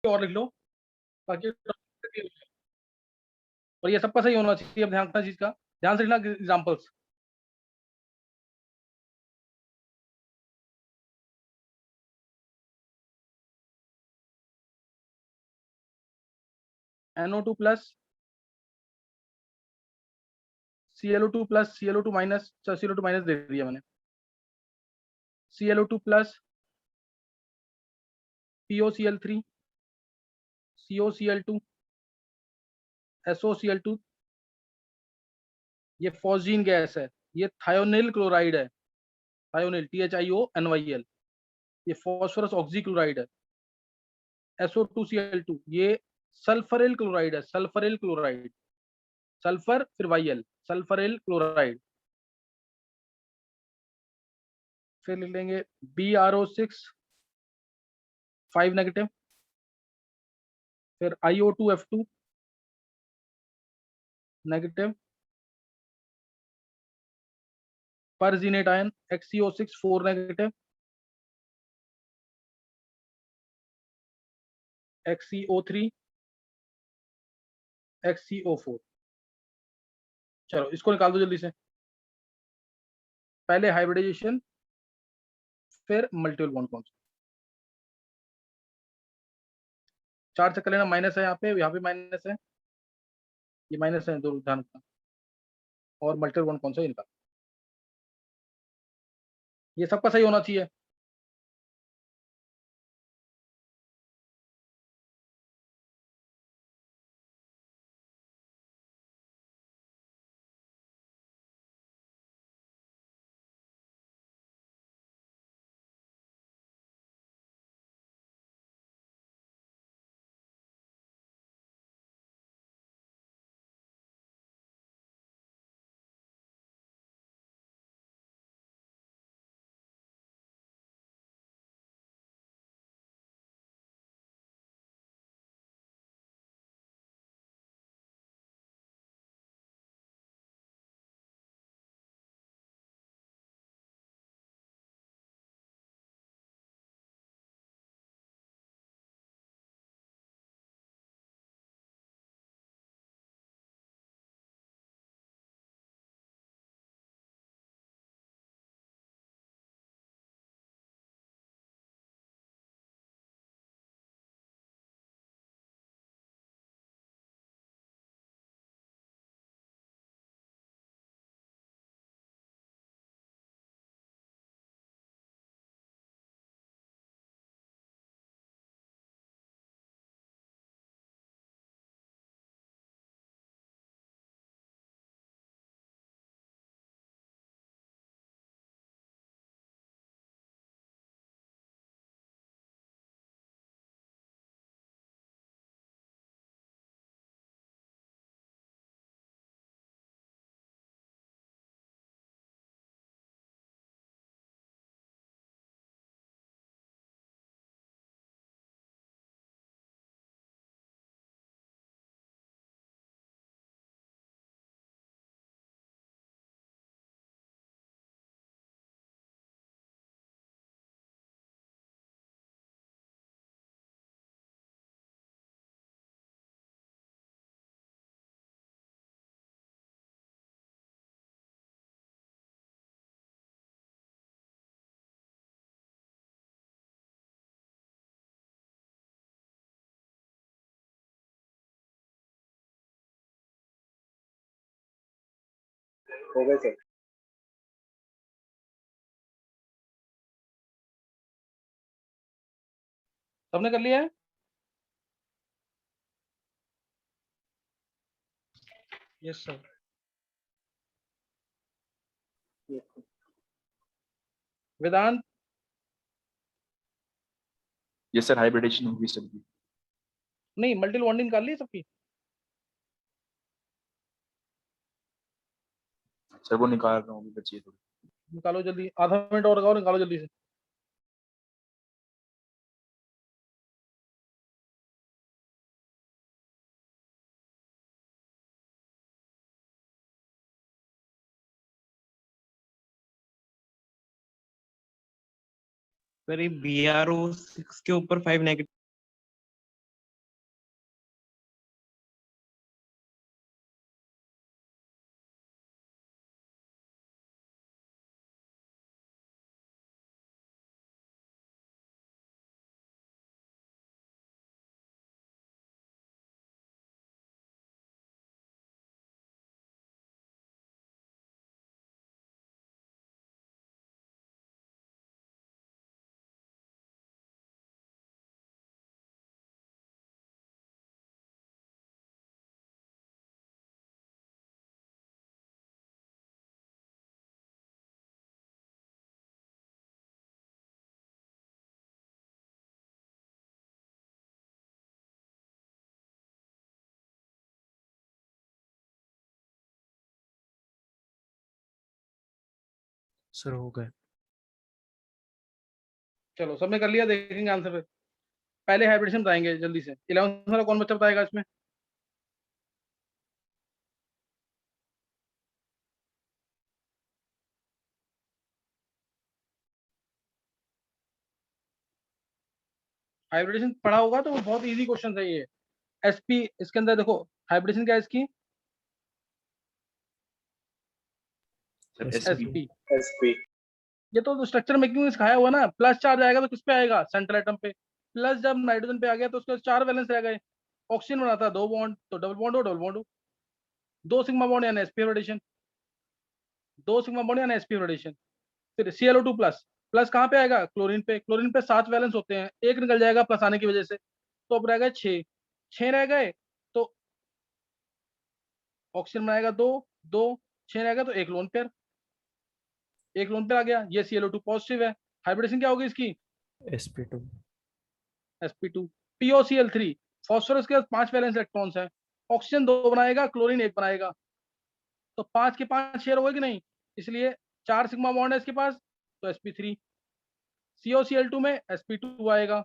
और लिख लो ताकि, और ये सबका सही होना चाहिए। अब ध्यान रखना चीज का, ध्यान से लिखना examples. NO2 plus ClO2 plus ClO2 minus, ClO2 minus दे दिया मैंने, ClO2 plus POCl3 COCl2 SOCl2, ये फॉस्जीन गैस है, ये थायोनिल क्लोराइड है, थायोनिल THIONYL, ये फॉस्फोरस ऑक्सीक्लोराइड है, SO2Cl2, ये सल्फरिल क्लोराइड है, सल्फरिल क्लोराइड, सल्फर फिर YL, सल्फरिल क्लोराइड। फिर लिख लेंगे BrO6 5 नेगेटिव, फिर IO2F2 negative, परजीनेट ion XeO6 4 negative, XeO3 XeO4। चलो इसको निकाल दो जल्दी से, पहले हाइब्रिडाइजेशन फिर मल्टीपल बॉन्ड कौन सा। 4 चक्कर लेना, माइनस है यहाँ पे माइनस है, ये माइनस है, दो ध्यान रखना। और मल्टीपल बॉन्ड कौन सा, ये निकाल, ये सबका सही होना चाहिए। हो गए सर। सबने कर लिया है? Yes sir. Vedant? Yes sir, hybridization होगी सबकी। नहीं, मल्टीपल बॉन्डिंग निकाल ली सबकी? सर वो निकाल रहा हूँ, अभी बची है थोड़ी। निकालो जल्दी, आधा मिनट और लगाओ, निकालो जल्दी से। सर ये BrO6 के ऊपर 5 नेगेटिव सर हो गए। चलो सबने कर लिया, देखेंगे आंसर फिर। पहले हाइब्रिडेशन बताएंगे जल्दी से। 11th वाला कौन बच्चा बताएगा इसमें? हाइब्रिडेशन पढ़ा होगा तो वो बहुत इजी क्वेश्चन है ये। एसपी इसके अंदर देखो, हाइब्रिडेशन क्या है इसकी? Sir SP। SP। एसपी। ये तो स्ट्रक्चर मेकिंग में सिखाया हुआ ना। प्लस चार्ज आएगा तो किस पे आएगा? सेंट्रल एटम पे। प्लस जब नाइट्रोजन पे आ गया तो उसके 4 वैलेंस रह गए। ऑक्सीजन बनाता है 2 बॉन्ड, तो डबल बॉन्ड हो, डबल बॉन्ड हो। 2 सिग्मा बॉन्ड यानी sp रोटेशन। 2 सिग्मा बॉन्ड यानी sp रोटेशन। फिर ClO2 प्लस। प्लस कहाँ पे आएगा? क्लोरीन पे। क्लोरीन पे 7 वैलेंस होते हैं, एक निकल जाएगा प्लस आने की वजह से, तो अब रह गए 6। 6 रह गए तो ऑक्सीजन बनाएगा 2, 2, 6 रह गए तो एक लोन पेयर। एक लोन पेयर आ गया, ये ClO2 पॉजिटिव है। हाइब्रिडेशन क्या होगी इसकी? SP2। sp2। POCl3। फॉस्फोरस के 5 वैलेंस इलेक्ट्रॉन्स हैं। ऑक्सीजन 2 बनाएगा, क्लोरीन 1 बनाएगा, तो 5 के 5 शेयर होगा कि नहीं? इसलिए 4 सिग्मा बॉन्ड है इसके पास, तो sp3। COCl2 में sp2 आएगा।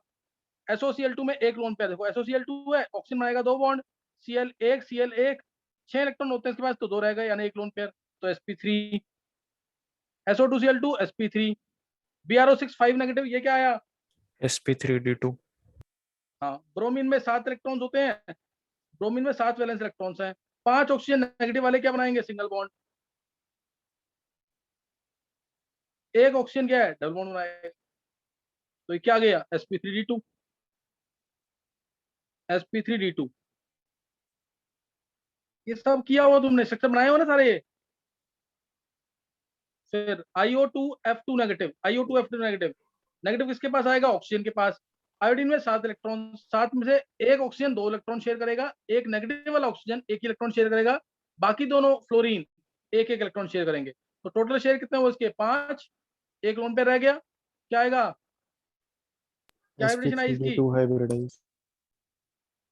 SOCl2 में एक लोन पेयर, देखो SOCl2 है, ऑक्सीजन बनाएगा 2 बॉन्ड, Cl1 Cl1, 6 इलेक्ट्रॉन होते हैं इसके पास, तो 2 रह गए यानी एक लोन पेयर, तो sp3। SO2Cl2 sp3। BrO6 5 negative, ये क्या आया? SP3D2। हाँ, ब्रोमीन में 7 इलेक्ट्रॉन्स होते हैं। ब्रोमीन में 7 वैलेंस इलेक्ट्रॉन्स हैं। 5 ऑक्सीजन नेगेटिव वाले क्या बनाएंगे? Single bond. एक ऑक्सीजन क्या है? डबल बॉन्ड बनाएगा, तो ये क्या गया? sp3d2। sp3d2। ये सब किया हुआ तुमने, स्ट्रक्चर बनाए हो ना सारे ये। फिर IO2F2 negative. IO2F2 negative, negative किसके पास आएगा? ऑक्सीजन के पास। आयोडीन में 7 इलेक्ट्रॉन, 7 में से एक ऑक्सीजन 2 इलेक्ट्रॉन शेयर करेगा, एक नेगेटिव वाला ऑक्सीजन 1 इलेक्ट्रॉन शेयर करेगा, बाकी दोनों फ्लोरीन 1-1 इलेक्ट्रॉन शेयर करेंगे। तो टोटल शेयर कितने हुए इसके? 5। एक लोन पे रह गया, क्या आएगा? क्या हाइब्रिडेशन आई इसकी? SP3D2 hybridise.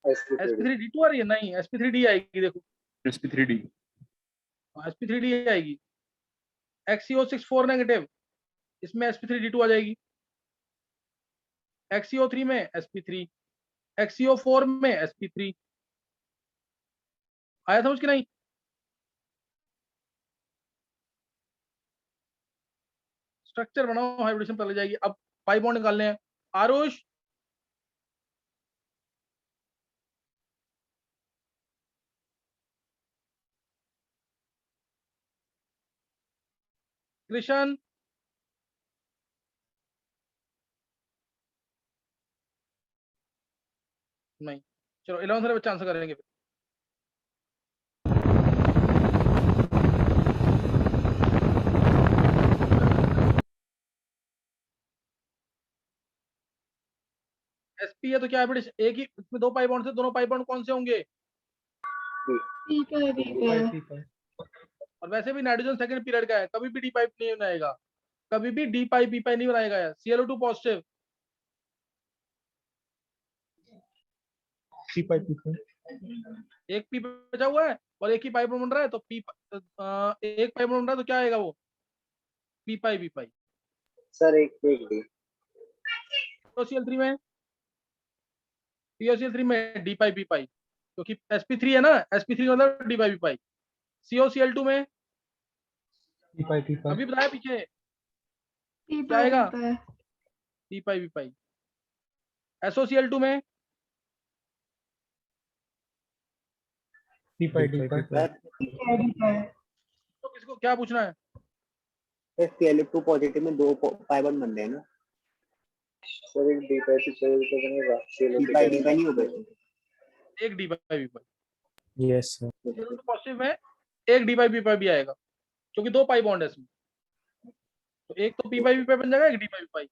एसपी3डी। sp3d2 आ रही है? नहीं, sp3d आएगी, देखो SP3D। sp3d आएगी। XCO6 4 नेगेटिव, इसमें sp3d2 आ जाएगी। XCO3 में sp3, XCO4 में sp3। आया समझ कि नहीं? स्ट्रक्चर बनाओ, हाइब्रिडेशन पता लग जाएगी। अब पाई बॉन्ड निकालने हैं। आरुष, कृष्ण, नहीं। चलो 11th वाले बच्चे आंसर करेंगे फिर। sp है तो क्या हाइब्रिडेशन? एक ही इसमें 2 पाई बॉन्ड से, दोनों पाई बॉन्ड कौन से होंगे? और वैसे भी नाइट्रोजन सेकंड पीरियड का है, कभी भी डी पाइप नहीं बनाएगा, कभी भी डी पाइप बी पाइप नहीं बनाएगा। ClO2 पॉजिटिव, एक पी बचा हुआ है और एक ही पाइप बन रहा है, तो एक पाइप बन रहा है तो क्या आएगा? वो पी पाई बी पाई। सर एक डी। POCl3 में, POCl3 में डी पाई बी पाई, क्योंकि sp3 है ना, sp3 मतलब डी पाई बी पाई। COCl2 में अभी बताया पीछे, क्या आएगा? डी पाई बी पाई। SOCl2 में तो किसको क्या पूछना है? Cl2 पॉजिटिव में 2 पाई बॉन्ड बन रहे हैं ना सर। एक डी पाई से बनेगा, डी पाई नहीं होगा। एक D pi B pi. Yes sir. ClO2 positive में एक डी पाई बी पाई भी आएगा, क्योंकि 2 पाई बॉन्ड है इसमें, तो एक तो पी पाई बी पाई बन जाएगा, एक डी पाई बी पाई।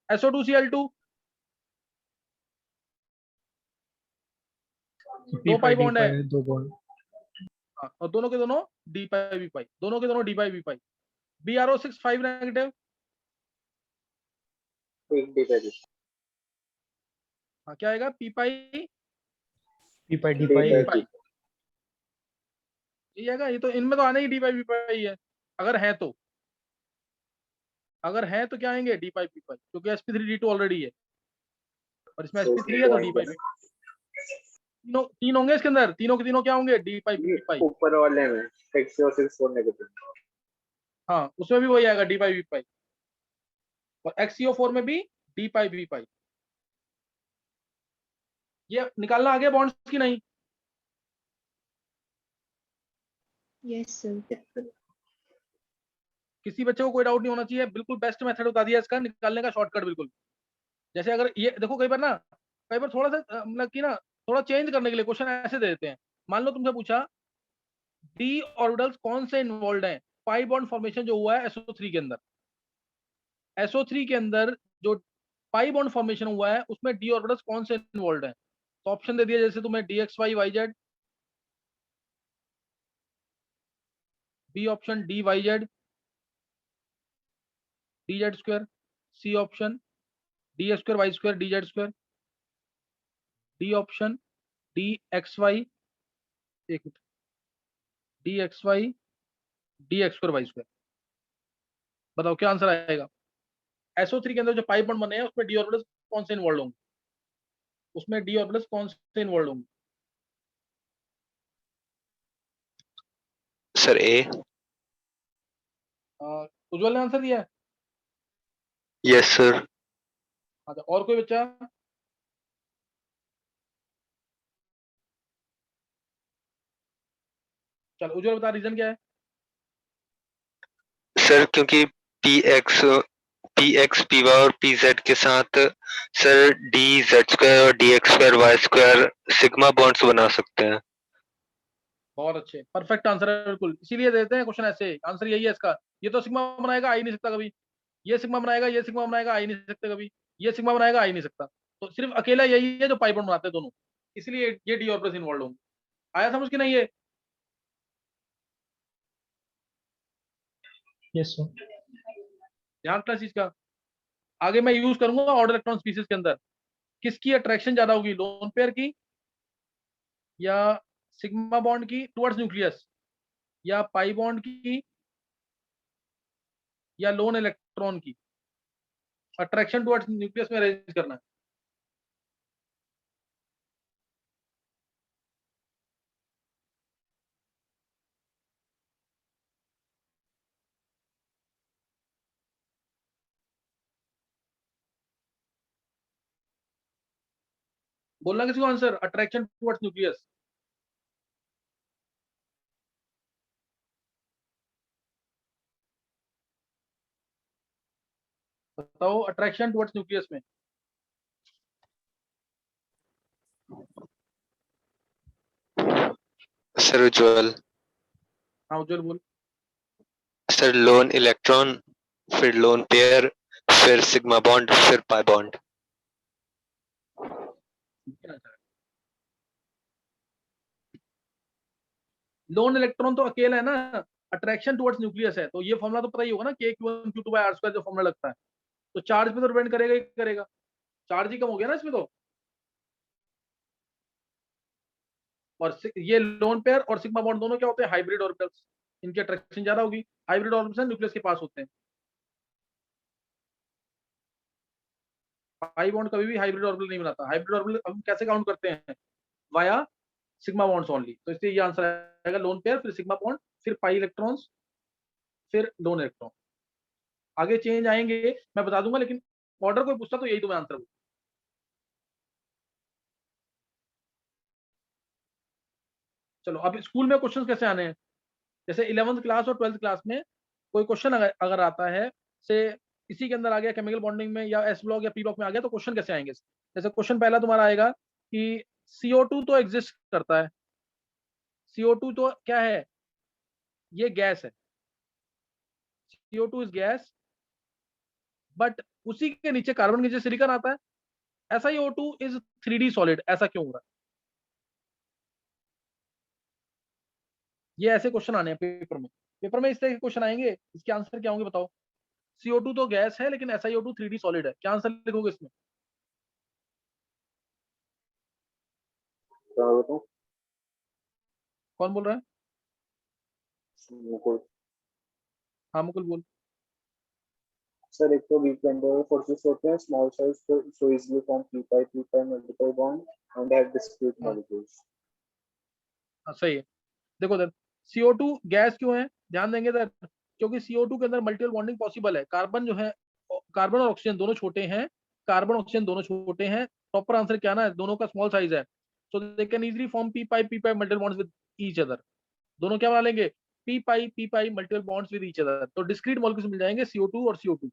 SO2Cl2 2 पाई बॉन्ड है, 2 बॉन्ड। हाँ, और दोनों के दोनों डी पाई बी पाई, दोनों के दोनों डी पाई बी पाई। BrO6 5 नेगेटिव, एक डी पाई। हाँ क्या आएगा? पी पाई डी पाई। ये आएगा। ये तो इनमें तो आने ही डी पाई बी पाई है, अगर है तो। अगर है तो क्या आएंगे डी पाई पी पाई, क्योंकि sp3d2 ऑलरेडी है और इसमें तो sp3 है तो डी पाई पी। तीनों तीन होंगे इसके अंदर, तीनों के तीनों क्या होंगे डी पाई पी पाई। ऊपर वाले में XeO6 4 नेगेटिव। हाँ उसमें भी वही आएगा डी पाई पी पाई, और XeO4 में भी डी पाई पी पाई। ये निकालना आगे बॉन्ड्स की नहीं। Yes sir. किसी बच्चे को कोई डाउट नहीं होना चाहिए, बिल्कुल बेस्ट मेथड बता दिया इसका निकालने का, शॉर्टकट बिल्कुल। जैसे अगर ये देखो कई बार ना, कई बार थोड़ा सा मतलब कि ना थोड़ा चेंज करने के लिए क्वेश्चन ऐसे दे देते हैं। मान लो तुमसे पूछा डी ऑर्बिटल्स कौन से इन्वॉल्व हैं पाई बॉन्ड फॉर्मेशन जो हुआ है SO3 के अंदर। SO3 के अंदर जो पाई बॉन्ड फॉर्मेशन हुआ है उसमें डी ऑर्बिटल्स कौन से इन्वॉल्व हैं। तो ऑप्शन दे दिया जैसे तुम्हें DXY YZ, B option DYZ DZ2, C option DX2 Y2 DZ2, D option DXY, एक मिनट, DXY DX2 Y2। बताओ क्या आंसर आएगा। SO3 के अंदर जो पाई बॉन्ड बने हैं उसमें डी ऑर्बिटल्स कौन से इन्वॉल्व होंगे, उसमें डी ऑर्बिटल्स कौन से इन्वॉल्व होंगे। सर ए। उज्जवल ने आंसर दिया है। Yes sir. अच्छा और कोई बच्चा। चल उज्जवल बता रीजन क्या है। सर क्योंकि पी एक्स पी वाई और पी जेड के साथ सर DZ2 और DX2 Y2 सिग्मा बॉन्ड्स बना सकते हैं। बहुत अच्छे, परफेक्ट आंसर है बिल्कुल, इसीलिए देते हैं क्वेश्चन ऐसे। आंसर यही है इसका। ये तो सिग्मा बनाएगा आ ही नहीं सकता कभी, ये सिग्मा बनाएगा, ये सिग्मा बनाएगा आ ही नहीं सकते कभी, ये सिग्मा बनाएगा आ ही नहीं सकता। तो सिर्फ अकेला यही है जो पाई बॉन्ड बनाते हैं दोनों, इसलिए ये डी ऑर्बिटल्स इन्वॉल्व होंगे। आया समझ के नहीं ये। Yes sir. ध्यान रखना इस चीज का। आगे मैं यूज करूंगा ऑर्डर इलेक्ट्रॉन स्पीसीज के अंदर किसकी अट्रैक्शन ज्यादा होगी, लोन पेयर की या सिग्मा बॉन्ड की टुवर्ड्स न्यूक्लियस, या पाई बॉन्ड की या लोन इलेक्ट्रॉन की। अट्रैक्शन टुवर्ड्स न्यूक्लियस में अरेंज करना है। बोलना किसी को आंसर, अट्रैक्शन टुवर्ड्स न्यूक्लियस। बताओ अट्रैक्शन टुवर्ड्स न्यूक्लियस में। सर उज्ज्वल। हाँ उज्जवल बोल। सर लोन इलेक्ट्रॉन, फिर लोन पेयर, फिर सिग्मा बॉन्ड, फिर पाई बॉन्ड। लोन इलेक्ट्रॉन तो अकेला है ना, अट्रैक्शन टुवर्ड्स न्यूक्लियस है, तो ये फॉर्मूला तो पता ही होगा ना, K(Q1Q2)R² जो फॉर्मूला लगता है। तो चार्ज पे तो डिपेंड करेगा ही करेगा, चार्ज ही कम हो गया ना इसमें तो। और ये लोन पेयर और सिग्मा बॉन्ड दोनों क्या होते हैं, हाइब्रिड ऑर्बिटल्स, इनकी अट्रैक्शन ज्यादा होगी। हाइब्रिड ऑर्बिटल्स न्यूक्लियस के पास होते हैं। पाई बॉन्ड कभी भी हाइब्रिड ऑर्बिटल नहीं बनाता। हाइब्रिड ऑर्बिटल हम कैसे काउंट करते हैं, वाया सिग्मा बॉन्ड्स ओनली। तो इसलिए ये आंसर आएगा लोन पेयर, फिर सिग्मा बॉन्ड, फिर पाई इलेक्ट्रॉन्स, फिर लोन इलेक्ट्रॉन। आगे चेंज आएंगे मैं बता दूंगा, लेकिन ऑर्डर कोई पूछता तो यही तुम्हें आंसर। चलो अब स्कूल में क्वेश्चंस कैसे आने हैं। जैसे 11th क्लास और 12th क्लास में कोई क्वेश्चन अगर आता है से इसी के अंदर आ गया, केमिकल बॉन्डिंग में या एस ब्लॉक या पी ब्लॉक में आ गया, तो क्वेश्चन कैसे आएंगे। जैसे क्वेश्चन पहला तुम्हारा आएगा कि CO2 तो एग्जिस्ट करता है, CO2 तो क्या है, ये गैस है, CO2 इज गैस, बट उसी के नीचे कार्बन के नीचे सिलिकॉन आता है, ऐसा ही O2 इज 3D सॉलिड, ऐसा क्यों हो रहा है। ये ऐसे क्वेश्चन आने हैं पेपर में। पेपर में इस तरह के क्वेश्चन आएंगे, इसके आंसर क्या होंगे बताओ। CO2 तो गैस है लेकिन SiO2 3D सॉलिड है, क्या आंसर लिखोगे इसमें। क्या बताऊं? कौन बोल रहा है। मुकुल। हाँ मुकुल बोल। सर एक तो वीक वैन फोर्सेस होते हैं, small size, so easily form p pi multiple bond and have discrete molecules. सही है। देखो इधर CO2 गैस क्यों है, ध्यान देंगे इधर, क्योंकि CO2 के अंदर मल्टीपल बॉन्डिंग पॉसिबल है। कार्बन जो है, कार्बन और ऑक्सीजन दोनों छोटे हैं, कार्बन ऑक्सीजन दोनों छोटे हैं। प्रॉपर आंसर क्या ना है, दोनों का स्मॉल साइज है, so they can easily form p pi multiple bonds with each other. दोनों क्या बना लेंगे, p pi multiple bonds with each other. तो डिस्क्रीट मॉलिक्यूल्स मिल जाएंगे CO2 और CO2।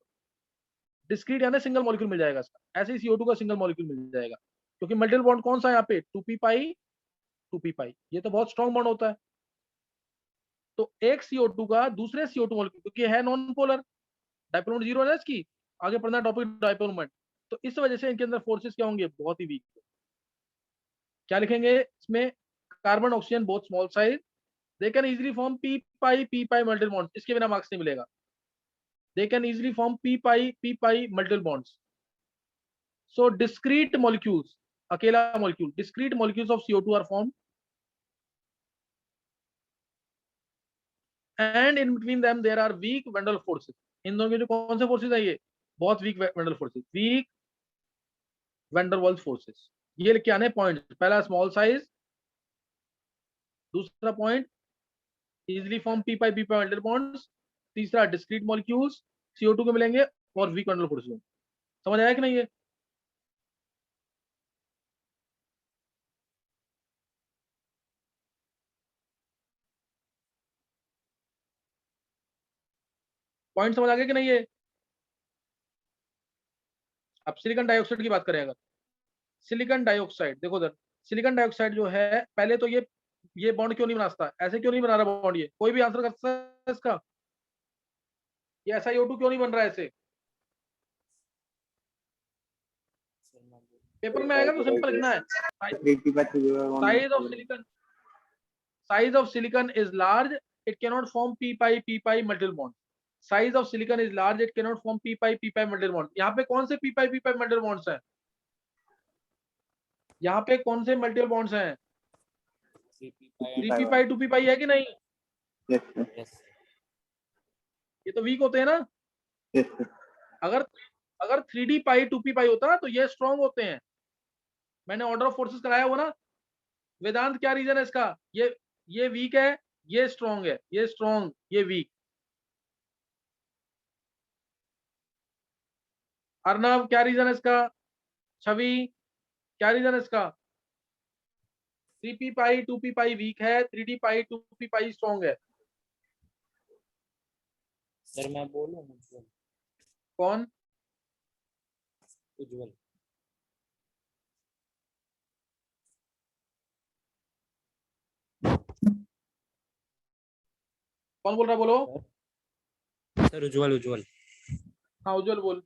डिस्क्रीट यानी सिंगल मॉलिक्यूल मिल जाएगा इसका, ऐसे ही CO2 का सिंगल मॉलिक्यूल मिल जाएगा, क्योंकि मल्टीपल बॉन्ड कौन सा है यहाँ पे, 2p पाई, ये तो बहुत स्ट्रॉन्ग बॉन्ड होता है। तो एक CO2 का दूसरे CO2 मॉलिक्यूल, क्योंकि है non polar, dipole moment zero है ना इसकी, आगे पढ़ना टॉपिक डाइपोल मोमेंट, तो इस वजह से इनके अंदर फोर्सेस क्या होंगे, बहुत ही वीक। क्या लिखेंगे इसमें, carbon oxygen both small size, they can easily form p pi multiple bonds, इसके बिना मार्क्स नहीं मिलेगा। They can easily form p pi multiple bonds. So discrete molecules, अकेला molecule, discrete molecules of CO2 are form and in between them there are weak van der forces. इन दोनों के जो कौन से फोर्सेस है, ये बहुत weak van der forces, weak van der Waals forces. ये लिख के आने पॉइंट, पहला स्मॉल साइज, दूसरा point easily form p pi multiple bonds, तीसरा डिस्क्रीट मॉलिक्यूल्स CO2 के मिलेंगे, और वीक वैन डेर फोर्सेस। समझ आया कि नहीं ये? पॉइंट समझ आ गया कि नहीं ये? अब सिलिकॉन डाइऑक्साइड की बात करें, अगर सिलिकॉन डाइऑक्साइड देखो उधर, सिलिकॉन डाइऑक्साइड जो है, पहले तो ये बॉन्ड क्यों नहीं बनाता, ऐसे क्यों नहीं बना रहा बॉन्ड, ये कोई भी आंसर कर सकता है इसका, ये SiO2 क्यों नहीं बन रहा है ऐसे? पेपर में आएगा तो सिंपल लिखना है, size of silicon, size of silicon is large, it can not form p pi multiple bond. Size of silicon is large, it can not form p pi multiple bond. यहाँ पे कौन से P pi multiple bonds हैं, यहाँ पे कौन से multiple bonds हैं, 3p पाई 2p पाई है कि नहीं? ये तो वीक होते हैं ना। अगर 3d पाई 2p पाई होता तो ये स्ट्रॉन्ग होते हैं। मैंने ऑर्डर ऑफ फोर्सेस कराया हुआ ना वेदांत, क्या रीजन है इसका, ये वीक है, ये स्ट्रॉन्ग है, ये स्ट्रॉन्ग, ये वीक। अर्नव क्या रीजन है इसका, छवि क्या रीजन है इसका? 3p पाई 2p पाई वीक है, 3d पाई 2p पाई स्ट्रॉन्ग है। सर मैं बोलूं, उज्जवल। कौन? उज्जवल। कौन बोल रहा, बोलो। सर उज्जवल। हाँ उज्जवल बोल।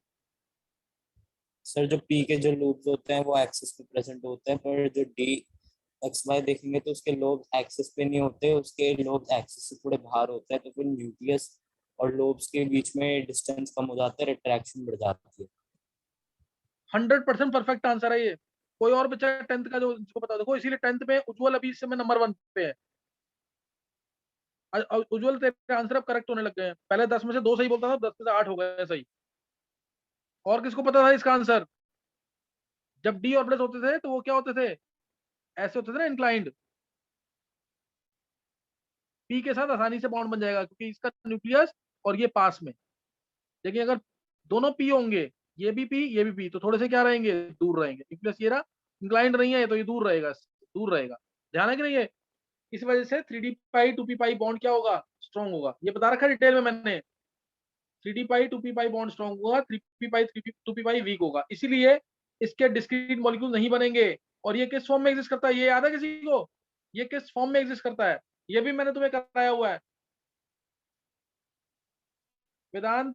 सर जो पी के जो लूप्स होते हैं वो एक्सिस पे प्रेजेंट होते हैं, पर जो डी एक्स वाई देखेंगे तो उसके लोब एक्सिस पे नहीं होते, उसके लोब एक्सिस से थोड़े बाहर होते हैं, तो फिर न्यूक्लियस और लोब्स के बीच में डिस्टेंस कम हो जाता है, रिट्रैक्शन बढ़ जाती है। 100% परफेक्ट आंसर है ये। कोई और बच्चा 10th का जो जिसको पता, देखो इसीलिए 10th में उज्जवल अभी इस समय नंबर 1 पे है। उज्जवल तेरे आंसर अब करेक्ट होने लग गए हैं, पहले 10 में से 2 सही बोलता था, 10 में से 8 हो गए सही। और किसको पता था इसका आंसर? जब डी ऑर्बिटल्स होते थे तो वो क्या होते थे, ऐसे होते थे ना, इंक्लाइंड। पी के साथ आसानी से बॉन्ड बन जाएगा क्योंकि इसका न्यूक्लियस और ये पास में। लेकिन अगर दोनों पी होंगे, ये भी पी, तो थोड़े से क्या रहेंगे, दूर रहेंगे। न्यूक्लियस ये रहा, इंक्लाइंड नहीं है तो ये दूर रहेगा, दूर रहेगा। ध्यान है कि नहीं है? इस वजह से 3d पाई 2p पाई बॉन्ड क्या होगा, स्ट्रॉन्ग होगा। ये बता रखा है डिटेल में मैंने, 3d पाई 2p पाई बॉन्ड स्ट्रॉन्ग होगा, 3p पाई 2p पाई वीक होगा। इसीलिए इसके डिस्क्रीट मॉलिक्यूल नहीं बनेंगे। और ये किस फॉर्म में एग्जिस्ट करता है, ये याद है किसी को, ये किस फॉर्म में एग्जिस्ट करता है? ये भी मैंने तुम्हें कराया हुआ है वेदांत।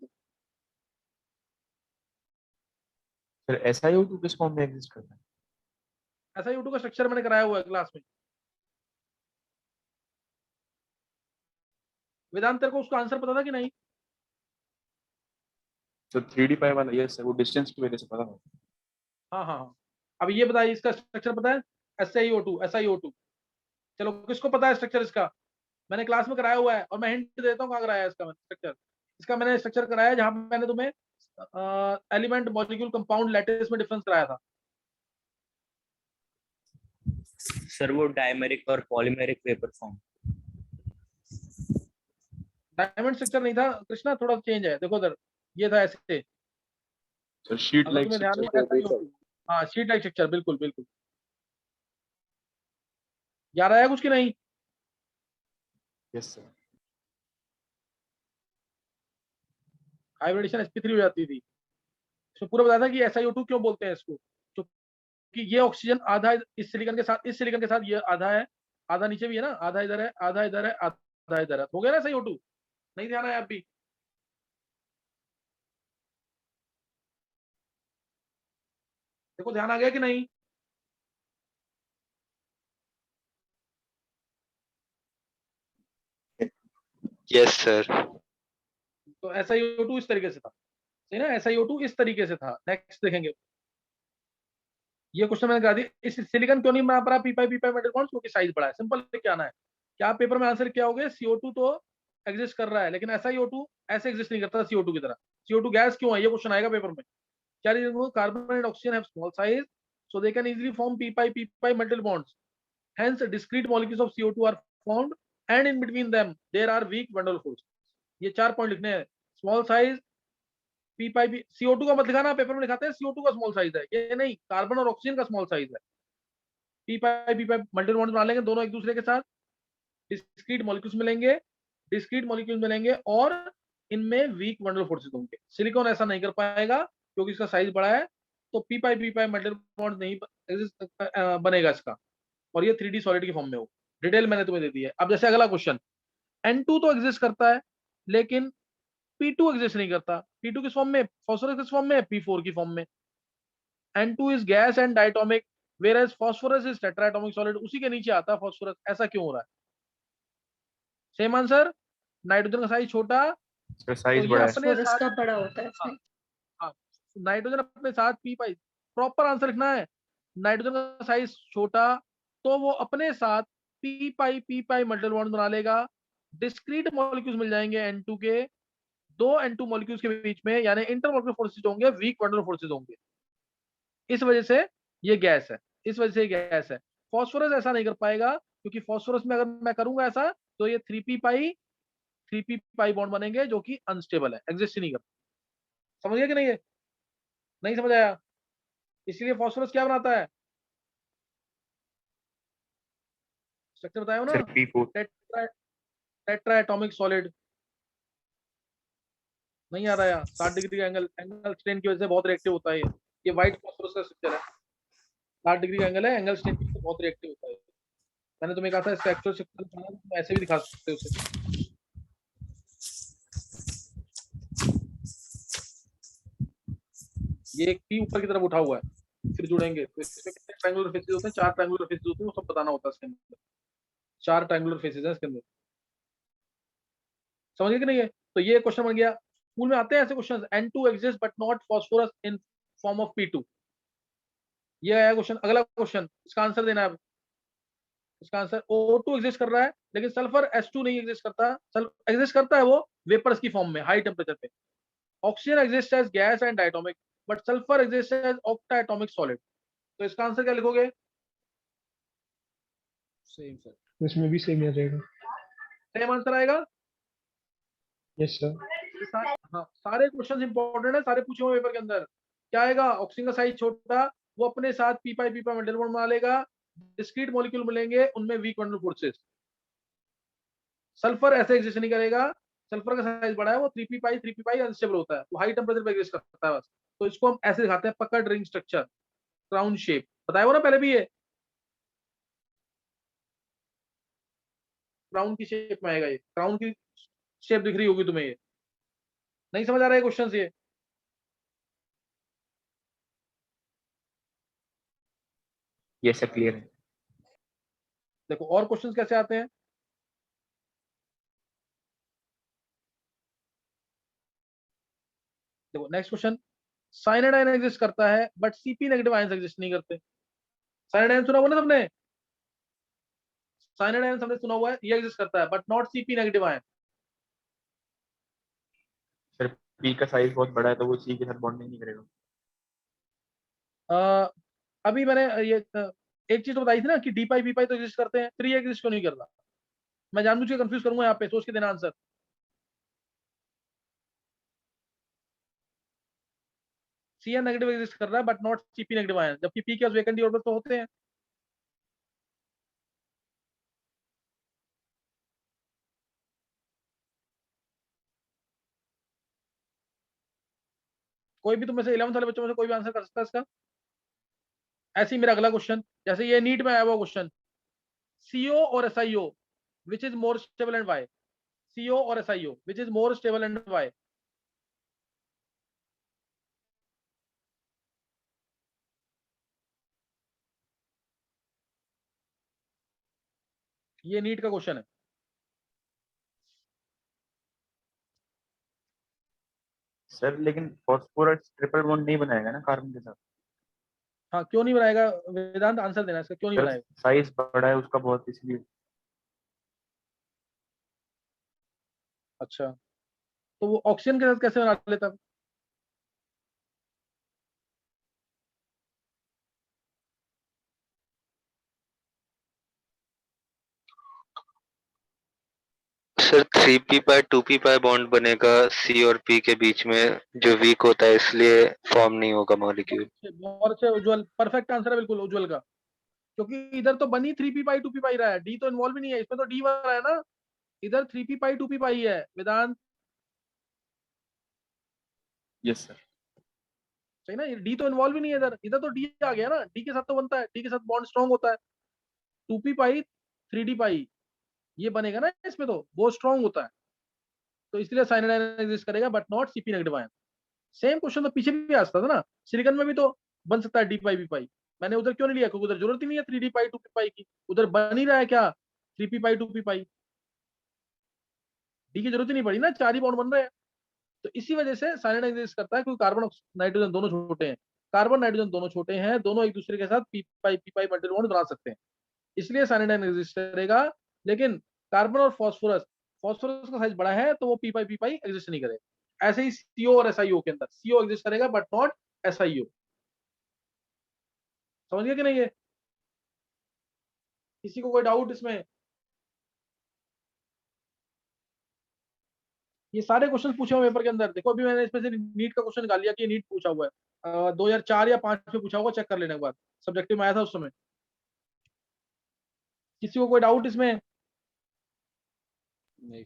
सर SiO2 किस फॉर्म में एग्जिस्ट करता है? SiO2 का स्ट्रक्चर मैंने कराया हुआ है क्लास में। वेदांत तेरे को उसका आंसर पता था कि नहीं? तो 3d पाई वाला, यस सर, वो डिस्टेंस की वजह से पता था। हाँ। अब ये बताइए इसका स्ट्रक्चर पता है? SiO2। चलो किसको पता है स्ट्रक्चर इसका? मैंने क्लास में कराया हुआ है और मैं हिंट देता हूँ कहाँ कराया है इसका स्ट्रक्चर। इसका मैंने स्ट्रक्चर कराया है जहाँ पे मैंने तुम्हें एलिमेंट मॉलिक्यूल कंपाउंड लैटिस में डिफरेंस कराया था? सर वो डायमेरिक और polymeric vapour form. Diamond structure नहीं था कृष्णा, थोड़ा चेंज है, देखो उधर ये था ऐसे, सर शीट अगर लाइक तुम्हें ध्यान हो स्ट्रक्चर। SiO2, हाँ शीट लाइक स्ट्रक्चर, बिल्कुल बिल्कुल। याद आया कुछ कि नहीं? Yes sir. हाइब्रिडेशन sp3 हो जाती थी। इसमें पूरा बताया था कि SiO2 क्यों बोलते हैं इसको, क्योंकि ये ऑक्सीजन आधा इस सिलिकॉन के साथ, इस सिलिकॉन के साथ ये आधा है, आधा नीचे भी है ना, आधा इधर है, आधा इधर है, आधा इधर है, हो गया ना SiO2? नहीं ध्यान आया आप भी? देखो ध्यान आ गया कि नहीं? Yes sir. तो SiO2 इस तरीके से था, सही ना? SiO2 इस तरीके से था। नेक्स्ट देखेंगे, ये क्वेश्चन मैंने कहा दिया, इस सिलिकॉन क्यों नहीं बना पा रहा पी पाई मेटल बॉन्ड्स? क्योंकि साइज बड़ा है। सिंपल क्या आना है, क्या पेपर में आंसर क्या हो गया? CO2 तो एग्जिस्ट कर रहा है, लेकिन SiO2 ऐसे एग्जिस्ट नहीं करता CO2 की तरह। CO2 गैस क्यों है, ये क्वेश्चन आएगा पेपर में। क्या reason? Carbon and oxygen have small size, so they can easily form p metal bonds. Hence, discrete molecules of CO2 are formed, and in between them there are weak van der Waals. ये 4 point लिखने हैं। Small size P पाई P, CO2 का मत लिखाना, paper में लिखाते हैं CO2 का स्मॉल साइज है, ये नहीं, कार्बन और ऑक्सीजन का स्मॉल साइज है। पी पाई मल्टी बॉन्ड बना लेंगे दोनों एक दूसरे के साथ, डिस्क्रीट मॉलिक्यूल्स मिलेंगे, और इनमें वीक वन der फोर्सेस होंगे। सिलिकॉन ऐसा नहीं कर पाएगा क्योंकि इसका साइज बड़ा है, तो पी पाई मल्टी बॉन्ड नहीं बनेगा इसका, और ये 3D सॉलिड की फॉर्म में हो। डिटेल मैंने तुम्हें दे दी है। अब जैसे अगला क्वेश्चन, N2 तो एग्जिस्ट करता है लेकिन P2 एग्जिस्ट नहीं करता। P2 किस फॉर्म में? फास्फोरस किस फॉर्म में? P4 की फॉर्म में। N2 is gas and diatomic, whereas phosphorus is tetraatomic solid, उसी के नीचे आता है फास्फोरस। ऐसा क्यों हो रहा है? सेम आंसर, नाइट्रोजन का साइज छोटा, सर तो साइज ये बड़ा है। अपने फास्फोरस साथ, का बड़ा होता है इसमें। हाँ, नाइट्रोजन अपने साथ पी पाई, प्रॉपर आंसर लिखना है। नाइट्रोजन का साइज छोटा, तो वो अपने साथ पी पाई मल्टीपल बॉन्ड बना लेगा। डिस्क्रीट मॉलिक्यूल्स मिल जाएंगे N2 के, दो N2 मॉलिक्यूल्स के बीच में, यानी इंटरमॉलिक्यूलर फोर्सेज होंगे, वीक वन der फोर्सेज होंगे। इस वजह से ये गैस है, इस वजह से ये गैस है। फास्फोरस ऐसा नहीं कर पाएगा, क्योंकि फास्फोरस में अगर मैं करूंगा ऐसा, तो ये 3p पाई बॉन्ड बनेंगे, जो कि अनस्टेबल है, एग्जिस्ट ही नहीं करता। समझ गया कि नहीं? है नहीं समझ आया? इसलिए फास्फोरस क्या बनाता है? स्ट्रक्चर बताया हो ना, sir P4। Tetra atomic solid. नहीं आ रहा है? 60 डिग्री का एंगल स्ट्रेन की वजह से बहुत रिएक्टिव होता है ये व्हाइट फास्फोरस का स्ट्रक्चर है। 60 डिग्री का एंगल है, एंगल स्ट्रेन की वजह से बहुत रिएक्टिव होता है। मैंने तुम्हें कहा था इसका एक्चुअल स्ट्रक्चर तुम ऐसे भी दिखा सकते हो उसे। ये एक पी ऊपर की तरफ उठा हुआ है, फिर जुड़ेंगे, तो इसमें कितने ट्रायंगुलर फेसेस होते हैं? 4 ट्रायंगुलर फेसेस होते हैं, वो सब बताना होता है इसके अंदर। 4 ट्रायंगुलर फेसेस हैं इसके अंदर। समझ गए कि नहीं है? तो ये क्वेश्चन बन गया। स्कूल में आते हैं ऐसे question, N2 exist but not phosphorus in form of P2। ये आया क्वेश्चन। अगला क्वेश्चन, इसका आंसर देना है। इसका आंसर, O2 एग्जिस्ट कर रहा है लेकिन सल्फर S2 नहीं एग्जिस्ट करता। एग्जिस्ट करता है वो वेपर्स की फॉर्म में, हाई टेम्परेचर पे। Oxygen exist as gas and diatomic, but sulphur exist as octaatomic solid. तो इसका आंसर क्या लिखोगे? सेम सर, इसमें भी सेम ही आ जाएगा। सेम आंसर आएगा। Yes sir. हाँ, सारे क्वेश्चन इंपॉर्टेंट है, सारे पूछे हुए पेपर के अंदर। क्या आएगा? ऑक्सीजन का साइज छोटा, वो अपने साथ पी पाई मेटल बॉन्ड बना लेगा, डिस्क्रीट मॉलिक्यूल मिलेंगे, उनमें weak van der forces. Sulphur ऐसे एग्जिस्ट नहीं करेगा, सल्फर का साइज बड़ा है, वो 3p पाई अनस्टेबल होता है, वो हाई टेम्परेचर पे एग्जिस्ट करता है बस। तो इसको हम ऐसे दिखाते हैं, पकड़ रिंग स्ट्रक्चर, क्राउन शेप। बताया हो ना पहले भी, ये क्राउन की शेप में आएगा, ये क्राउन की शेप दिख रही होगी तुम्हें। ये नहीं समझ आ रहा है क्वेश्चन ये? ये सब क्लियर है। देखो और क्वेश्चंस कैसे आते हैं। देखो next question, cyanide ion exist करता है but Cp negative ions exist नहीं करते। साइनाइड आयन सुना हुआ ना सबने? साइनाइड आयन सबने सुना हुआ है, ये एग्जिस्ट करता है but not Cp negative ion. Sir P का साइज बहुत बड़ा है तो वो सी के साथ बॉन्डिंग नहीं करेगा। अभी मैंने ये एक चीज तो बताई थी ना कि डी पाई बी पाई तो एग्जिस्ट करते हैं, 3 एग्जिस्ट क्यों नहीं कर रहा? मैं जानबूझ के कंफ्यूज करूंगा यहाँ पे, सोच के देना answer. C N negative exist कर रहा है but not CP negative ion, जबकि पी के वेकेंट ऑर्बिटल तो होते हैं। कोई भी तुम में से 11th वाले बच्चों में से कोई भी आंसर कर सकता है इसका? ऐसे ही मेरा अगला क्वेश्चन, जैसे ये नीट में आया हुआ क्वेश्चन, सीओ और SiO which is more stable and why? CO और SiO which is more stable and why? ये नीट का क्वेश्चन है। सर लेकिन फॉस्फोरस ट्रिपल बॉन्ड नहीं बनाएगा ना कार्बन के साथ। हाँ, क्यों नहीं बनाएगा? वेदांत आंसर देना इसका, क्यों नहीं सर बनाएगा? साइज बड़ा है उसका बहुत, इसलिए। अच्छा, तो वो ऑक्सीजन के साथ कैसे बना लेता? सर 3p पाई 2p पाई बॉन्ड बनेगा सी और पी के बीच में, जो वीक होता है, इसलिए फॉर्म नहीं होगा मॉलिक्यूल। बहुत अच्छे उज्जवल, परफेक्ट आंसर है बिल्कुल उज्जवल का, क्योंकि इधर तो बनी 3p पाई 2p पाई रहा है, डी तो इन्वॉल्व ही नहीं है इसमें, तो डी वाला है ना, इधर 3p पाई 2p पाई है वेदांत। Yes sir. सही ना, डी तो इन्वॉल्व ही नहीं है इधर, इधर तो डी आ गया ना, डी के साथ तो बनता है, डी के साथ बॉन्ड स्ट्रॉन्ग होता है। 2p पाई 3d पाई ये बनेगा ना इसमें, तो वो स्ट्रॉन्ग होता है, तो इसलिए साइनाइड एग्जिस्ट करेगा but not CP negative ion. Same question तो पीछे भी आ सकता था ना, सिलिकॉन में भी तो बन सकता है डी पाई बी पाई। मैंने उधर क्यों नहीं लिया? क्योंकि उधर जरूरत ही नहीं है 3d पाई 2p पाई की, उधर बन ही रहा है क्या, 3p पाई 2p पाई, डी की जरूरत ही नहीं पड़ी ना, 4 ही बॉन्ड बन रहे हैं। तो इसी वजह से साइनाइड एग्जिस्ट करता है, क्योंकि कार्बन और नाइट्रोजन दोनों छोटे हैं, कार्बन नाइट्रोजन दोनों छोटे हैं, दोनों एक दूसरे के साथ पी पाई मल्टी बॉन्ड बना सकते हैं, इसलिए साइनाइड एग्जिस्ट करेगा। लेकिन कार्बन और फॉस्फोरस, फॉस्फोरस का साइज बड़ा है तो वो पी पाई एग्जिस्ट नहीं करेगा। ऐसे ही सीओ और एसआईओ के अंदर सीओ एग्जिस्ट करेगा बट नॉट एसआईओ। समझ गया कि नहीं? ये किसी को कोई डाउट इसमें? ये सारे क्वेश्चन पूछे हुए पेपर के अंदर, देखो अभी मैंने इसमें से नीट का क्वेश्चन निकाल लिया कि नीट पूछा हुआ है, 2004 या 5 में पूछा होगा, चेक कर लेने के बाद, सब्जेक्टिव में आया था उस समय। किसी को कोई डाउट इसमें? नहीं।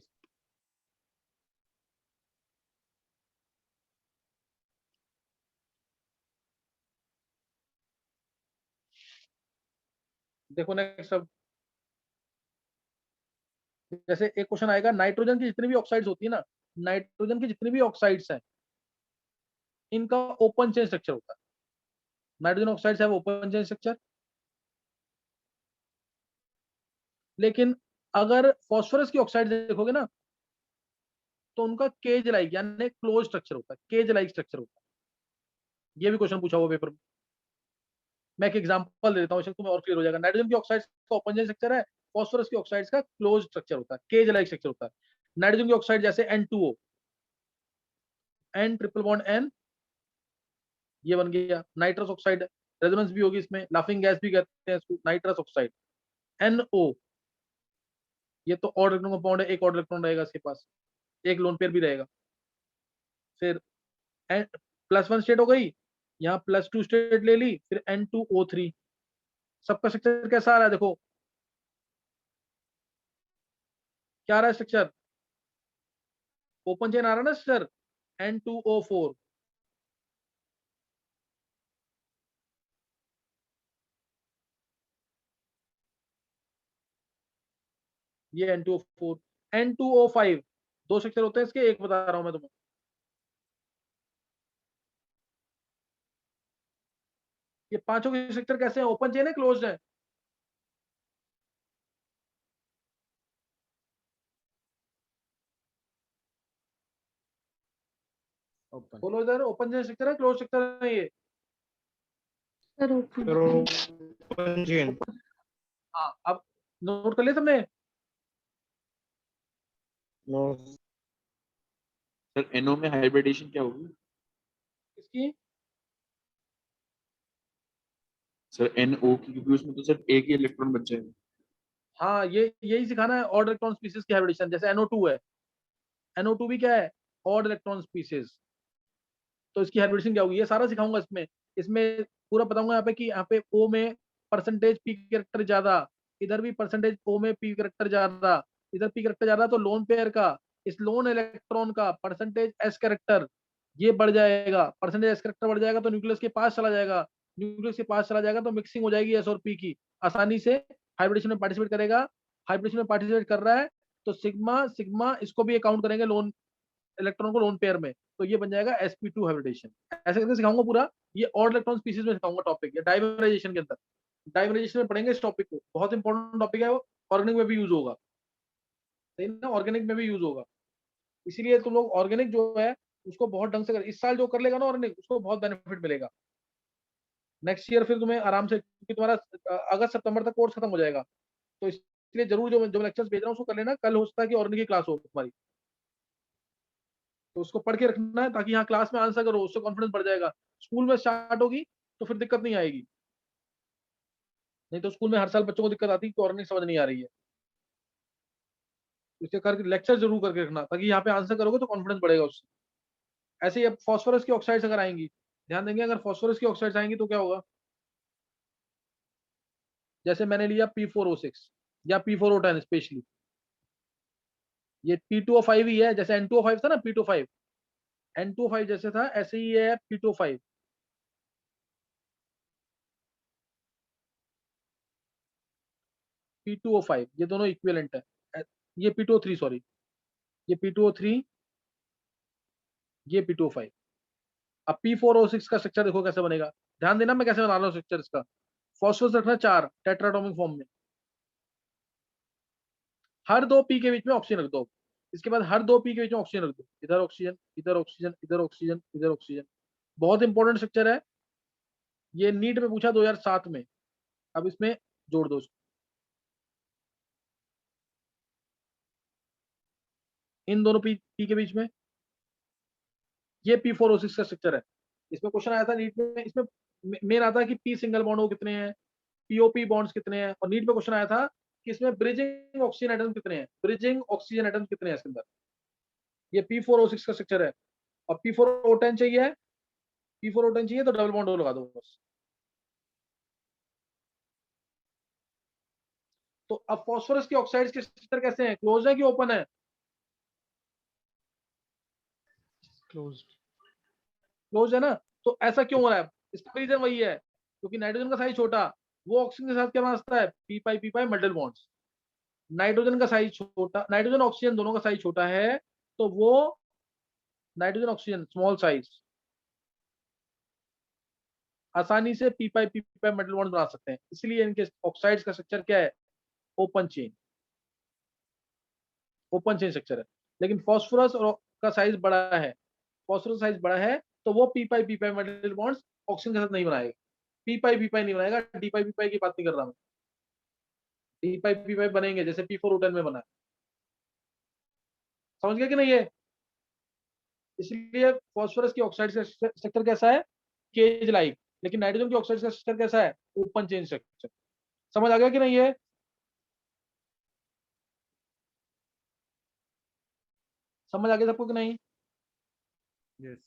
देखो नेक्स्ट, अब जैसे एक क्वेश्चन आएगा, नाइट्रोजन की जितनी भी ऑक्साइड्स होती है ना, नाइट्रोजन की जितनी भी ऑक्साइड्स हैं, इनका ओपन चेन स्ट्रक्चर होता है। नाइट्रोजन ऑक्साइड्स है वो ओपन चेन स्ट्रक्चर, लेकिन अगर फॉस्फोरस की ऑक्साइड देखोगे ना, तो उनका केज लाइक यानी क्लोज स्ट्रक्चर होता है, केज लाइक स्ट्रक्चर होता है। ये भी क्वेश्चन पूछा हुआ पेपर में। मैं एक एग्जांपल दे देता हूँ, तुम्हें और क्लियर हो जाएगा। नाइट्रोजन की ऑक्साइड्स का ओपन चेन स्ट्रक्चर है, फॉस्फोरस की ऑक्साइड्स का क्लोज स्ट्रक्चर होता है, केज लाइक स्ट्रक्चर होता है। नाइट्रोजन की ऑक्साइड जैसे N2O, N triple bond N, ये बन गया नाइट्रस ऑक्साइड, रेजोनेंस भी होगी इसमें, लाफिंग गैस भी कहते हैं इसको, नाइट्रस ऑक्साइड। NO, ये तो ऑड इलेक्ट्रॉन कंपाउंड है, एक ऑड इलेक्ट्रॉन रहेगा इसके पास, एक लोन पेयर भी रहेगा। फिर +1 स्टेट हो गई, यहाँ +2 स्टेट ले ली, फिर N2O3। सबका स्ट्रक्चर कैसा आ रहा है देखो, क्या आ रहा है स्ट्रक्चर? ओपन चेन आ रहा है ना स्ट्रक्चर, N2O4। ये N2O4, N2O5, दो स्ट्रक्चर होते हैं इसके, एक बता रहा हूं मैं तुम्हें। ये पांचों के स्ट्रक्चर कैसे हैं? ओपन चेन है, क्लोज्ड है? बोलो इधर, ओपन चेन स्ट्रक्चर है, क्लोज स्ट्रक्चर है ये? Sir open. Sir open chain. हाँ, अब नोट कर लिया तुमने? नो सर NO में हाइब्रिडेशन क्या होगी? इसकी सर NO की, क्योंकि उसमें तो सिर्फ एक ही इलेक्ट्रॉन बच जाएगा। हाँ, ये यही सिखाना है, ऑड इलेक्ट्रॉन स्पीसीज की हाइब्रिडेशन। जैसे NO2 है, NO2 भी क्या है, ऑड इलेक्ट्रॉन स्पीसीज। तो इसकी हाइब्रिडेशन क्या होगी, ये सारा सिखाऊंगा इसमें। इसमें पूरा बताऊंगा यहाँ पे कि यहाँ पे O में परसेंटेज P कैरेक्टर ज्यादा, इधर भी परसेंटेज O में P कैरेक्टर ज्यादा, इधर P कैरेक्टर ज्यादा, तो लोन पेयर का, इस लोन इलेक्ट्रॉन का परसेंटेज S कैरेक्टर ये बढ़ जाएगा। परसेंटेज S कैरेक्टर बढ़ जाएगा तो न्यूक्लियस के पास चला जाएगा, न्यूक्लियस के पास चला जाएगा तो मिक्सिंग हो जाएगी S और P की, आसानी से हाइब्रिडेशन में पार्टिसिपेट करेगा। हाइब्रिडेशन में पार्टिसिपेट कर रहा है तो सिग्मा सिग्मा इसको भी काउंट करेंगे लोन इलेक्ट्रॉन को लोन पेयर में, तो ये बन जाएगा sp2 हाइब्रिडेशन। ऐसे करके सिखाऊंगा पूरा, ये ऑड इलेक्ट्रॉन स्पीसीज में सिखाऊंगा टॉपिक, ये डाइमराइजेशन के अंदर। डाइमराइजेशन में पढ़ेंगे इस टॉपिक को, बहुत इंपॉर्टेंट टॉपिक है वो, ऑर्गेनिक में भी यूज होगा, सही ना, ऑर्गेनिक में भी यूज होगा। इसीलिए तुम लोग ऑर्गेनिक जो है उसको बहुत ढंग से कर, इस साल जो कर लेगा ना ऑर्गेनिक, उसको बहुत बेनिफिट मिलेगा। नेक्स्ट ईयर फिर तुम्हें आराम से, क्योंकि तुम्हारा अगस्त सितंबर तक कोर्स खत्म हो जाएगा, तो इसलिए जरूर जो लेक्चर्स भेज रहा हूँ उसको कर लेना। कल हो सकता है कि ऑर्गेनिक की क्लास हो तुम्हारी, तो उसको पढ़ के रखना है, ताकि यहाँ क्लास में आंसर करो, उससे कॉन्फिडेंस बढ़ जाएगा। स्कूल में स्टार्ट होगी तो फिर दिक्कत नहीं आएगी, नहीं तो स्कूल में हर साल बच्चों को दिक्कत आती है कि ऑर्गेनिक समझ नहीं आ रही है। इसके करके लेक्चर जरूर करके रखना, ताकि यहाँ पे आंसर करोगे तो कॉन्फिडेंस बढ़ेगा उससे। ऐसे ही अब फॉस्फोरस की ऑक्साइड्स अगर आएंगी, ध्यान देंगे, अगर फॉस्फोरस की ऑक्साइड्स आएंगी तो क्या होगा, जैसे मैंने लिया P4O6 या P4O10 स्पेशली, ये P2O5 ही है, जैसे N2O5 था ना, P2O5 N2O5 जैसे था, ऐसे ही है P2O5। P2O5 ये दोनों इक्विवेलेंट है, ये P2O3 सॉरी, ये P2O3, ये P2O5। अब P4O6 का स्ट्रक्चर देखो कैसे बनेगा, ध्यान देना मैं कैसे बना रहा हूँ स्ट्रक्चर इसका। फॉस्फोरस रखना 4 टेट्राटॉमिक फॉर्म में, हर 2 P के बीच में ऑक्सीजन रख दो। इसके बाद हर 2 P के बीच में ऑक्सीजन रख दो, इधर ऑक्सीजन, इधर ऑक्सीजन, इधर ऑक्सीजन, इधर ऑक्सीजन। बहुत इंपॉर्टेंट स्ट्रक्चर है ये, नीट में पूछा 2007 में। अब इसमें जोड़ दो इसको, इन दोनों P के बीच में, ये P4O6 का स्ट्रक्चर है। इसमें क्वेश्चन आया था नीट में, इसमें मेन आता है कि P सिंगल बॉन्ड वो कितने हैं, POP बॉन्ड्स कितने हैं, और नीट में क्वेश्चन आया था कि इसमें ब्रिजिंग ऑक्सीजन एटम्स कितने हैं, ब्रिजिंग ऑक्सीजन एटम्स कितने हैं इसके अंदर। ये P4O6 का स्ट्रक्चर है। और P4O10 चाहिए, P4O10 चाहिए तो डबल बॉन्ड लगा दो बस। तो अब फॉस्फोरस की ऑक्साइड्स के स्ट्रक्चर कैसे हैं, क्लोज है कि ओपन है, क्लोज। क्लोज है ना। तो ऐसा क्यों हो रहा है, इसका रीजन वही है, क्योंकि नाइट्रोजन का साइज छोटा, वो ऑक्सीजन के साथ क्या बनाता है, P pi multiple bonds. Nitrogen का साइज छोटा, नाइट्रोजन ऑक्सीजन दोनों का साइज छोटा है, तो वो नाइट्रोजन ऑक्सीजन स्मॉल साइज आसानी से पी पाई मेटल बॉन्ड बना सकते हैं, इसलिए इनके ऑक्साइड्स का स्ट्रक्चर क्या है, open chain, open chain structure है। लेकिन फॉस्फोरस का साइज बड़ा है, फॉस्फोरस साइज बड़ा है तो वो पी पाई मेटल बॉन्ड्स ऑक्सीजन के साथ नहीं बनाएगा, पी पाई नहीं बनाएगा, डी पाई की बात नहीं कर रहा मैं, डी पाई बनेंगे जैसे P4O10 में बना है। समझ गया कि नहीं है। इसलिए फॉस्फोरस की ऑक्साइड का स्ट्रक्चर कैसा है, केज लाइक, लेकिन नाइट्रोजन की ऑक्साइड का स्ट्रक्चर कैसा है, ओपन चेन स्ट्रक्चर। समझ आ गया कि नहीं है, समझ आ गया सबको कि नहीं। यस।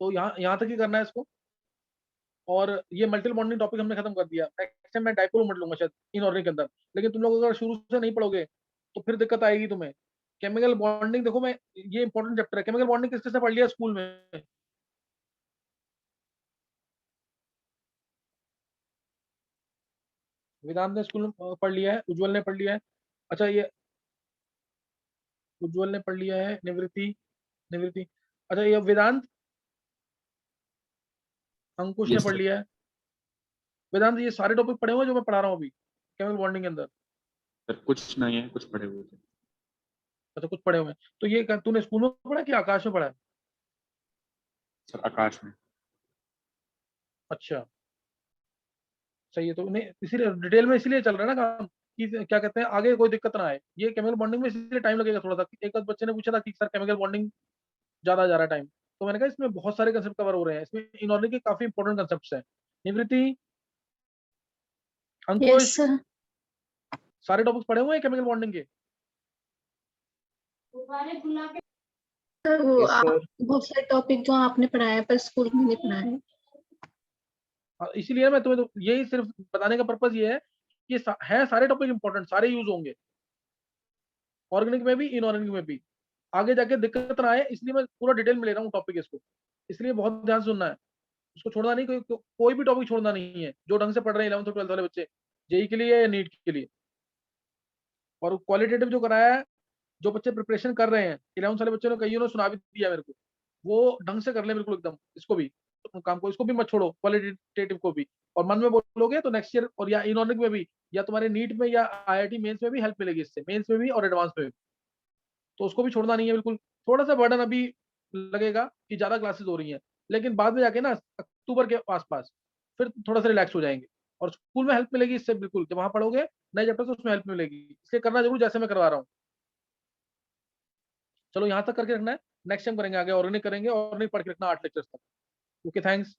तो यहाँ तक ही करना है इसको। और ये मल्टीपल बॉन्डिंग टॉपिक हमने खत्म कर दिया, नेक्स्ट टाइम मैं डाइपोल मत लूंगा शायद इनऑर्गेनिक के अंदर। लेकिन तुम लोग अगर शुरू से नहीं पढ़ोगे तो फिर दिक्कत आएगी तुम्हें। केमिकल बॉन्डिंग देखो, मैं ये इंपॉर्टेंट चैप्टर है, केमिकल बॉन्डिंग किस किसने पढ़ लिया स्कूल में, वेदांत ने स्कूल में पढ़ लिया है, उज्जवल ने पढ़ लिया है, अच्छा ये उज्जवल ने पढ़ लिया है, निवृत्ति निवृत्ति, अच्छा ये वेदांत, अंकुश ने यस पढ़ सर। लिया है। वेदांत ये सारे टॉपिक पढ़े हुए जो मैं पढ़ा रहा हूँ अभी केमिकल बॉन्डिंग के अंदर, सर कुछ नहीं है, कुछ पढ़े हुए थे। अच्छा कुछ पढ़े हुए हैं। तो ये तूने स्कूल में पढ़ा कि आकाश में पढ़ा है, सर आकाश में। अच्छा सही है। तो नहीं इसीलिए डिटेल में इसीलिए चल रहा है ना काम, कि क्या कहते हैं आगे कोई दिक्कत ना आए। ये केमिकल बॉन्डिंग में इसलिए टाइम लगेगा थोड़ा सा। एक बच्चे ने पूछा था कि सर केमिकल बॉन्डिंग ज्यादा जा रहा है टाइम, तो मैंने कहा इसमें बहुत सारे कंसेप्ट कवर हो रहे हैं, इसमें इनऑर्गेनिक के काफी इंपॉर्टेंट कंसेप्ट हैं। निवृत्ति, यस अंकुश, सर। सारे टॉपिक्स पढ़े हुए हैं केमिकल बॉन्डिंग के? सर वो Yes, sir. बहुत सारे टॉपिक जो आपने पढ़ाया है पर स्कूल में नहीं पढ़ाया। इसीलिए मैं तुम्हें तो यही सिर्फ बताने का पर्पज ये है कि है सारे टॉपिक इंपॉर्टेंट, सारे यूज होंगे, ऑर्गेनिक में भी इनऑर्गेनिक में भी। आगे जाके दिक्कत ना आए इसलिए मैं पूरा डिटेल में ले रहा हूँ टॉपिक इसको, इसलिए बहुत ध्यान से सुनना है, उसको छोड़ना नहीं, कोई भी टॉपिक छोड़ना नहीं है जो ढंग से पढ़ रहे हैं 11th और 12th वाले बच्चे, जेई के लिए या नीट के लिए। और क्वालिटेटिव जो कराया है, जो बच्चे प्रिपरेशन कर रहे हैं 11th वाले बच्चों ने, कईयों ने सुना भी दिया मेरे को, वो ढंग से कर ले बिल्कुल एकदम, इसको भी काम को, इसको भी मत छोड़ो, क्वालिटेटिव को भी। और मन में बोलोगे तो नेक्स्ट ईयर और या इनऑर्गेनिक में भी, या तुम्हारे नीट में या आईआईटी मेंस में भी हेल्प मिलेगी इससे, मेंस में भी और एडवांस में भी, तो उसको भी छोड़ना नहीं है बिल्कुल। थोड़ा सा बर्डन अभी लगेगा कि ज्यादा क्लासेस हो रही हैं, लेकिन बाद में जाके ना अक्टूबर के आसपास फिर थोड़ा सा रिलैक्स हो जाएंगे, और स्कूल में हेल्प मिलेगी इससे बिल्कुल, जब वहां पढ़ोगे नए चैप्टर तो उसमें हेल्प मिलेगी, इसलिए करना जरूर जैसे मैं करवा रहा हूँ। चलो यहाँ तक करके रखना है, नेक्स्ट टाइम करेंगे आगे ऑर्गेनिक करेंगे, और नहीं पढ़ के रखना 8 लेक्चर्स तक। Okay thanks.